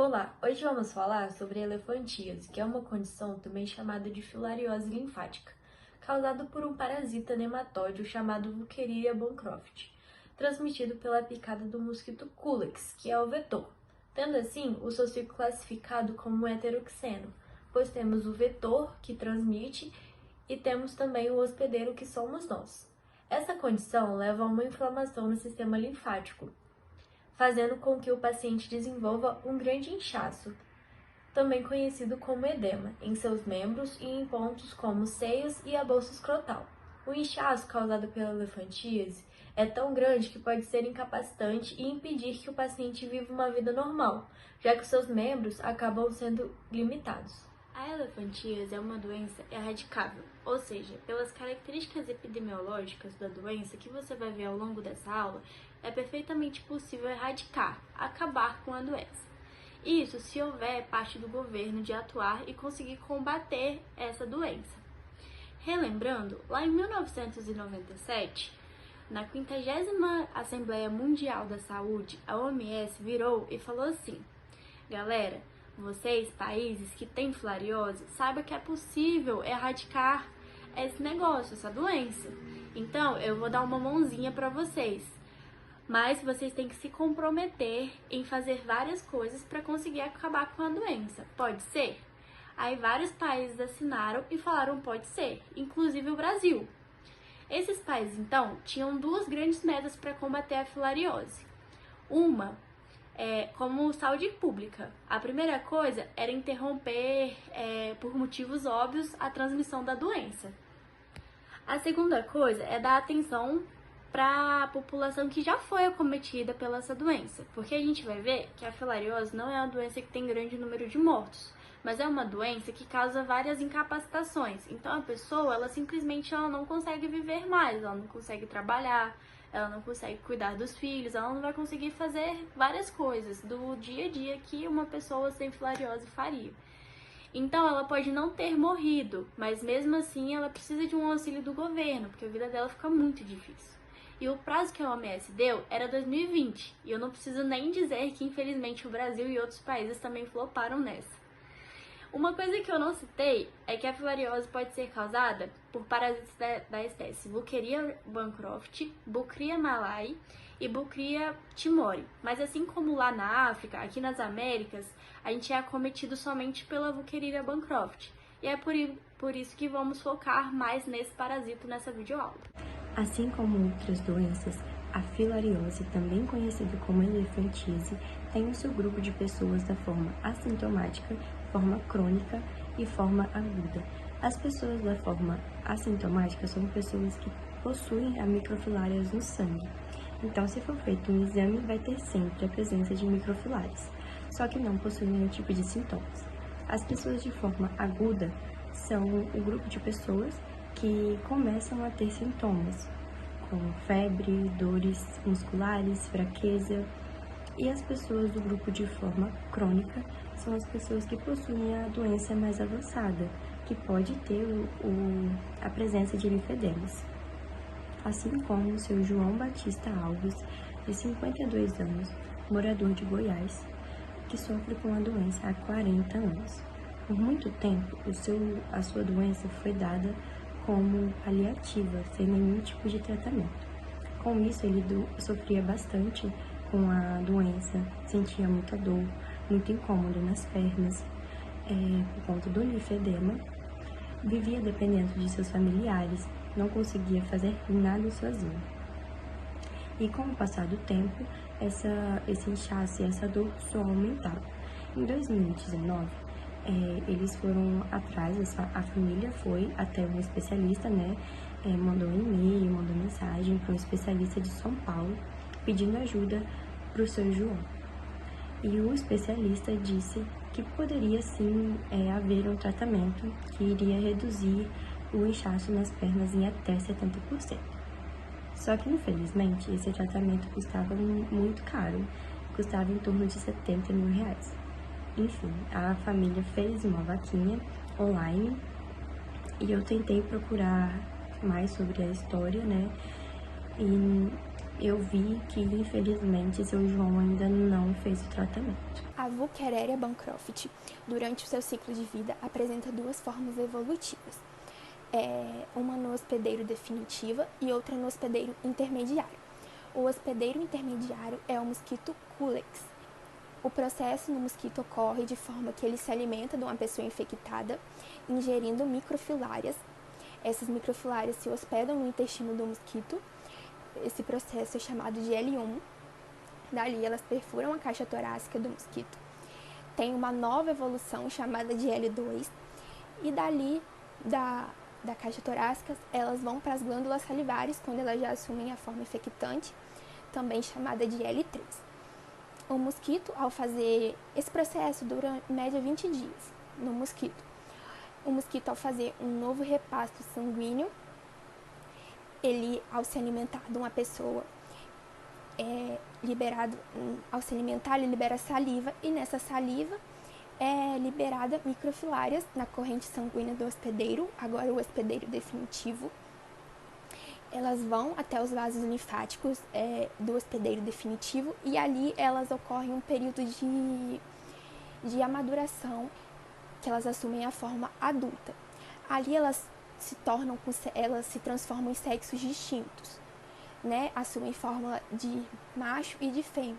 Olá, hoje vamos falar sobre a elefantíase, que é uma condição também chamada de filariose linfática, causada por um parasita nematóide chamado Wuchereria bancroft, transmitido pela picada do mosquito Culex, que é o vetor. Tendo assim, o SOS fica classificado como heteroxeno, pois temos o vetor, que transmite, e temos também o hospedeiro, que somos nós. Essa condição leva a uma inflamação no sistema linfático, fazendo com que o paciente desenvolva um grande inchaço, também conhecido como edema, em seus membros e em pontos como seios e a bolsa escrotal. O inchaço causado pela elefantíase é tão grande que pode ser incapacitante e impedir que o paciente viva uma vida normal, já que seus membros acabam sendo limitados. A elefantíase é uma doença erradicável, ou seja, pelas características epidemiológicas da doença que você vai ver ao longo dessa aula, é perfeitamente possível erradicar, acabar com a doença. Isso se houver parte do governo de atuar e conseguir combater essa doença. Relembrando, lá em 1997, na 50ª Assembleia Mundial da Saúde, a OMS virou e falou assim: galera, vocês, países que têm filariose, saibam que é possível erradicar esse negócio, essa doença. Então, eu vou dar uma mãozinha para vocês. Mas vocês têm que se comprometer em fazer várias coisas para conseguir acabar com a doença. Pode ser? Aí vários países assinaram e falaram pode ser, inclusive o Brasil. Esses países, então, tinham duas grandes metas para combater a filariose. Uma como saúde pública. A primeira coisa era interromper, por motivos óbvios, a transmissão da doença. A segunda coisa é dar atenção para a população que já foi acometida pela essa doença, porque a gente vai ver que a filariose não é uma doença que tem grande número de mortos, mas é uma doença que causa várias incapacitações. Então a pessoa, ela simplesmente não consegue viver mais, ela não consegue trabalhar, ela não consegue cuidar dos filhos, ela não vai conseguir fazer várias coisas do dia a dia que uma pessoa sem filariose faria. Então ela pode não ter morrido, mas mesmo assim ela precisa de um auxílio do governo, porque a vida dela fica muito difícil. E o prazo que a OMS deu era 2020, e eu não preciso nem dizer que infelizmente o Brasil e outros países também floparam nessa. Uma coisa que eu não citei é que a filariose pode ser causada por parasitas da espécie Wuchereria bancroft, Bucria malayi e Bucria timori. Mas assim como lá na África, aqui nas Américas, a gente é acometido somente pela Wuchereria bancroft. E é por isso que vamos focar mais nesse parasito nessa videoaula. Assim como outras doenças, a filariose, também conhecida como elefantíase, tem o seu grupo de pessoas da forma assintomática, forma crônica e forma aguda. As pessoas da forma assintomática são pessoas que possuem a microfilarias no sangue. Então, se for feito um exame, vai ter sempre a presença de microfilarias, só que não possuem nenhum tipo de sintomas. As pessoas de forma aguda são o grupo de pessoas que começam a ter sintomas, como febre, dores musculares, fraqueza. E as pessoas do grupo de forma crônica são as pessoas que possuem a doença mais avançada, que pode ter a presença de linfedemas. Assim como o seu João Batista Alves, de 52 anos, morador de Goiás, que sofre com a doença há 40 anos. Por muito tempo, a sua doença foi dada como paliativa, sem nenhum tipo de tratamento. Com isso, ele sofria bastante com a doença, sentia muita dor, muito incômodo nas pernas, por conta do linfedema, vivia dependendo de seus familiares, não conseguia fazer nada sozinho. E com o passar do tempo, esse inchaço e essa dor só aumentavam. Em 2019, eles foram atrás, a família foi até um especialista, mandou um e-mail, mandou mensagem para um especialista de São Paulo, pedindo ajuda para o seu João. E o especialista disse que poderia sim haver um tratamento que iria reduzir o inchaço nas pernas em até 70%. Só que, infelizmente, esse tratamento custava muito caro, custava em torno de R$70 mil. Enfim, a família fez uma vaquinha online e eu tentei procurar mais sobre a história, e eu vi que, infelizmente, seu João ainda não fez o tratamento. A Wuchereria bancroft, durante o seu ciclo de vida, apresenta duas formas evolutivas. Uma no hospedeiro definitiva e outra no hospedeiro intermediário. O hospedeiro intermediário é o mosquito Culex. O processo no mosquito ocorre de forma que ele se alimenta de uma pessoa infectada, ingerindo microfilárias. Essas microfilárias se hospedam no intestino do mosquito. Esse processo é chamado de L1. Dali, elas perfuram a caixa torácica do mosquito. Tem uma nova evolução chamada de L2. E dali, da caixa torácica, elas vão para as glândulas salivares, quando elas já assumem a forma infectante, também chamada de L3. O mosquito, ao fazer esse processo, dura em média 20 dias no mosquito. O mosquito, ao fazer um novo repasto sanguíneo, ele, ao se alimentar de uma pessoa, ao se alimentar, ele libera saliva, e nessa saliva é liberada microfilárias na corrente sanguínea do hospedeiro, agora o hospedeiro definitivo. Elas vão até os vasos linfáticos do hospedeiro definitivo, e ali elas ocorrem um período de amaduração, que elas assumem a forma adulta. Ali elas se transformam em sexos distintos, né? Assumem forma de macho e de fêmea.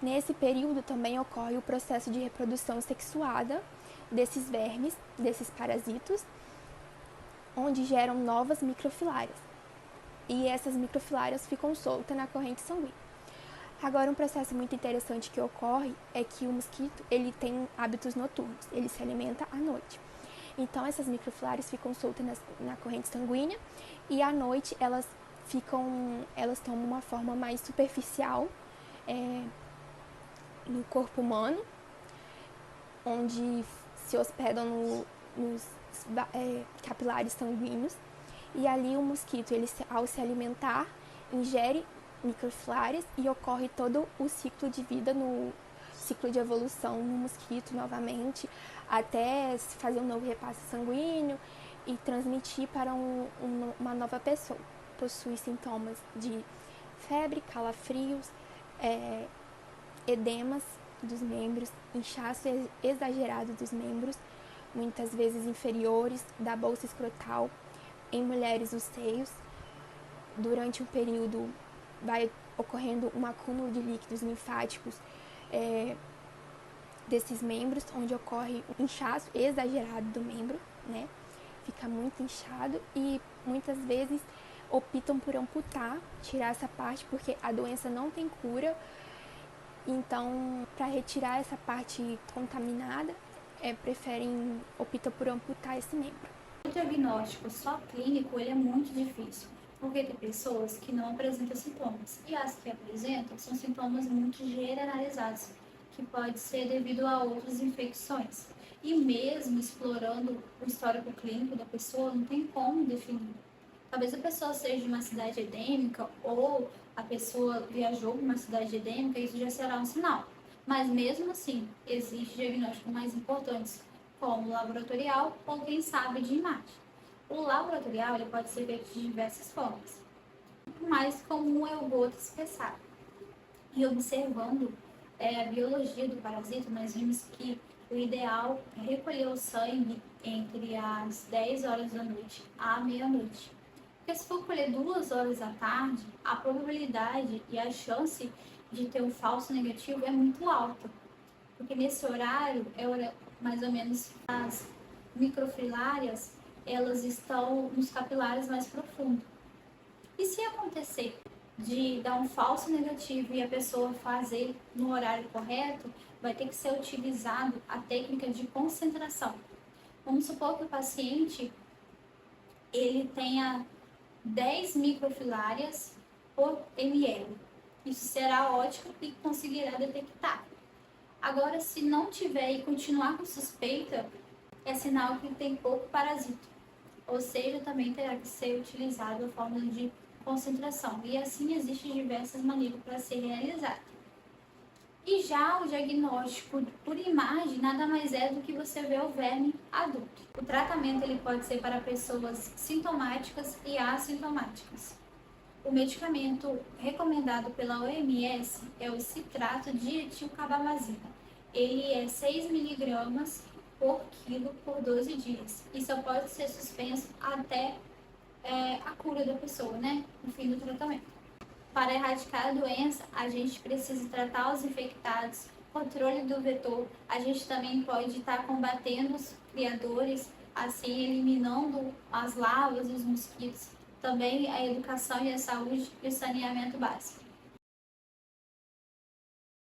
Nesse período também ocorre o processo de reprodução sexuada desses vermes, desses parasitos, onde geram novas microfilárias. E essas microfilárias ficam soltas na corrente sanguínea. Agora, um processo muito interessante que ocorre é que o mosquito, ele tem hábitos noturnos, ele se alimenta à noite. Então, essas microfilárias ficam soltas na corrente sanguínea, e à noite elas tomam uma forma mais superficial no corpo humano, onde se hospedam nos capilares sanguíneos, e ali o mosquito, ao se alimentar, ingere microfilárias, e ocorre todo o ciclo de vida, no ciclo de evolução no mosquito novamente, até fazer um novo repasse sanguíneo e transmitir para uma nova pessoa. Possui sintomas de febre, calafrios, edemas dos membros, inchaço exagerado dos membros, muitas vezes inferiores, da bolsa escrotal, em mulheres os seios. Durante um período vai ocorrendo um acúmulo de líquidos linfáticos desses membros, onde ocorre um inchaço exagerado do membro, né? Fica muito inchado, e muitas vezes optam por amputar, tirar essa parte, porque a doença não tem cura. Então, para retirar essa parte contaminada, optam por amputar esse membro. O diagnóstico só clínico ele é muito difícil, porque tem pessoas que não apresentam sintomas, e as que apresentam são sintomas muito generalizados, que pode ser devido a outras infecções. E mesmo explorando o histórico clínico da pessoa, não tem como definir. Talvez a pessoa seja de uma cidade endêmica, ou a pessoa viajou para uma cidade endêmica, isso já será um sinal. Mas mesmo assim, existem diagnósticos mais importantes, como o laboratorial ou quem sabe de imagem. O laboratorial ele pode ser feito de diversas formas. O mais comum é o gota espessada. E observando a biologia do parasita, nós vimos que o ideal é recolher o sangue entre as 10 horas da noite à meia-noite. Porque se for colher 2 horas da tarde, a probabilidade e a chance de ter um falso negativo é muito alta. Porque nesse horário, mais ou menos as microfilárias, elas estão nos capilares mais profundos. E se acontecer de dar um falso negativo e a pessoa fazer no horário correto, vai ter que ser utilizado a técnica de concentração. Vamos supor que o paciente ele tenha 10 microfilárias por ml. Isso será ótimo e conseguirá detectar. Agora, se não tiver e continuar com suspeita, é sinal que tem pouco parasito. Ou seja, também terá que ser utilizado a fórmula de concentração. E assim existem diversas maneiras para ser realizado. E já o diagnóstico por imagem nada mais é do que você ver o verme adulto. O tratamento ele pode ser para pessoas sintomáticas e assintomáticas. O medicamento recomendado pela OMS é o citrato de etilcarbamazina. Ele é 6 mg por quilo por 12 dias e só pode ser suspenso até a cura da pessoa, né? No fim do tratamento. Para erradicar a doença, a gente precisa tratar os infectados, controle do vetor. A gente também pode estar combatendo os criadores, assim eliminando as larvas e os mosquitos. Também a educação e a saúde e o saneamento básico.